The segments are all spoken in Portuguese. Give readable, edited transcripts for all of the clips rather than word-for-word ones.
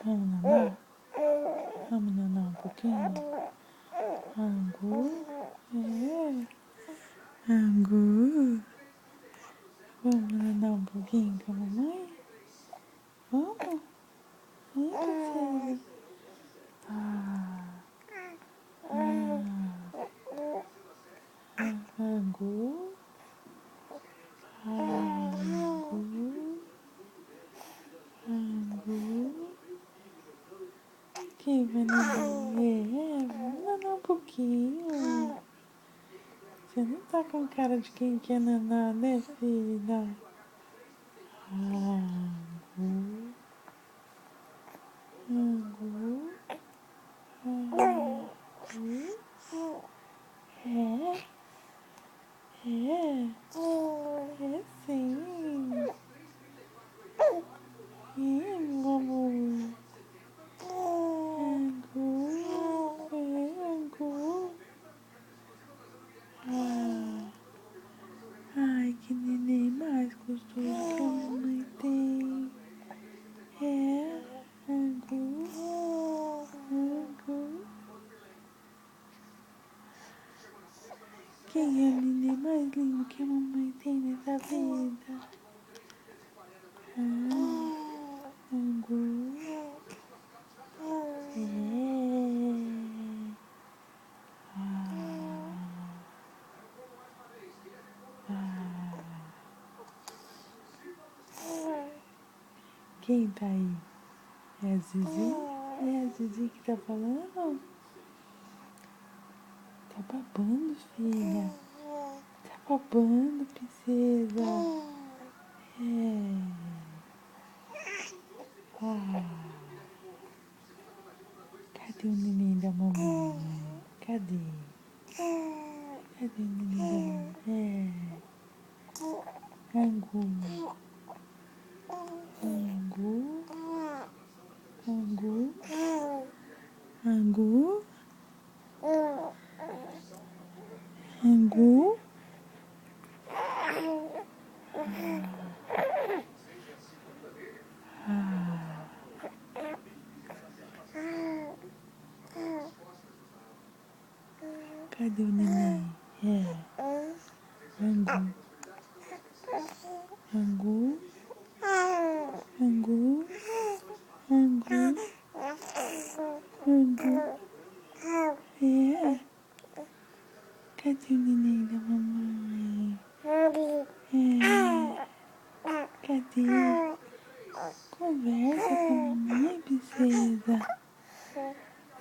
Vamos nanar? Vamos nanar um pouquinho? Angu. Angu. Vamos nanar um pouquinho com a mamãe? Vamos? Vem, princesa. Angu. Angu. Angu. Quem vai nanar? Vamos nanar um pouquinho. Você não tá com cara de quem quer nanar, né, filha? Angu. Angu. Angu. É sim. Meu amor. Angu. Angu. Ai, que neném mais gostoso que a mamãe tem. Angu. Angu. Quem é o neném mais lindo que a mamãe tem nessa vida? Angu. Quem tá aí? É a Zizi? É a Zizi que tá falando? Tá babando, filha. Tá babando, princesa. Cadê o neném da mamãe? Cadê? Cadê o neném da mamãe? Angu. Angu. Angu. Angu. Angu. Cadê o neném? Angu. Angu. Angu. Angu. Angu. Cadê o neném da mamãe? Cadê? Conversa com a mamãe, princesa.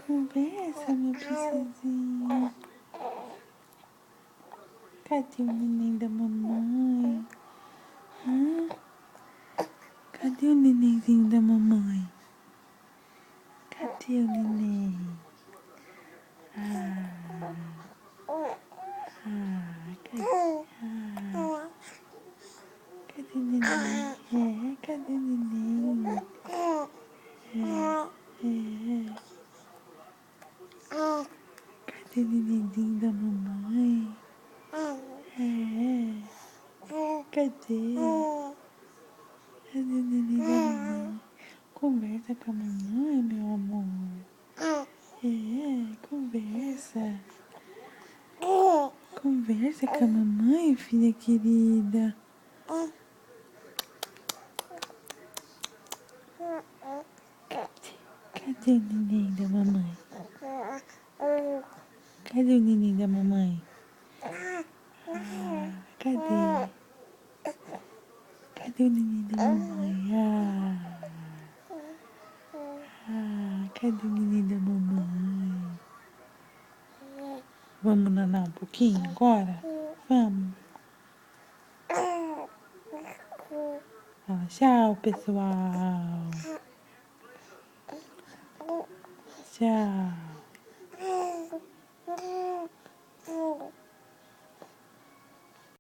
Conversa, minha princesinha. Cadê o neném da mamãe? Cadê o nenenzinho da mamãe? Cadê o neném? Cadê o neném? Cadê o neném? Cadê o nenenzinho da mamãe? Cadê? Cadê o neném da mamãe? Conversa com a mamãe, meu amor. Conversa. Conversa com a mamãe, filha querida. Cadê o neném da mamãe? Cadê o neném da mamãe? Cadê? Cadê o neném da mamãe? Cadê o neném da mamãe? Vamos nanar um pouquinho agora? Vamos. Fala tchau, pessoal. Tchau.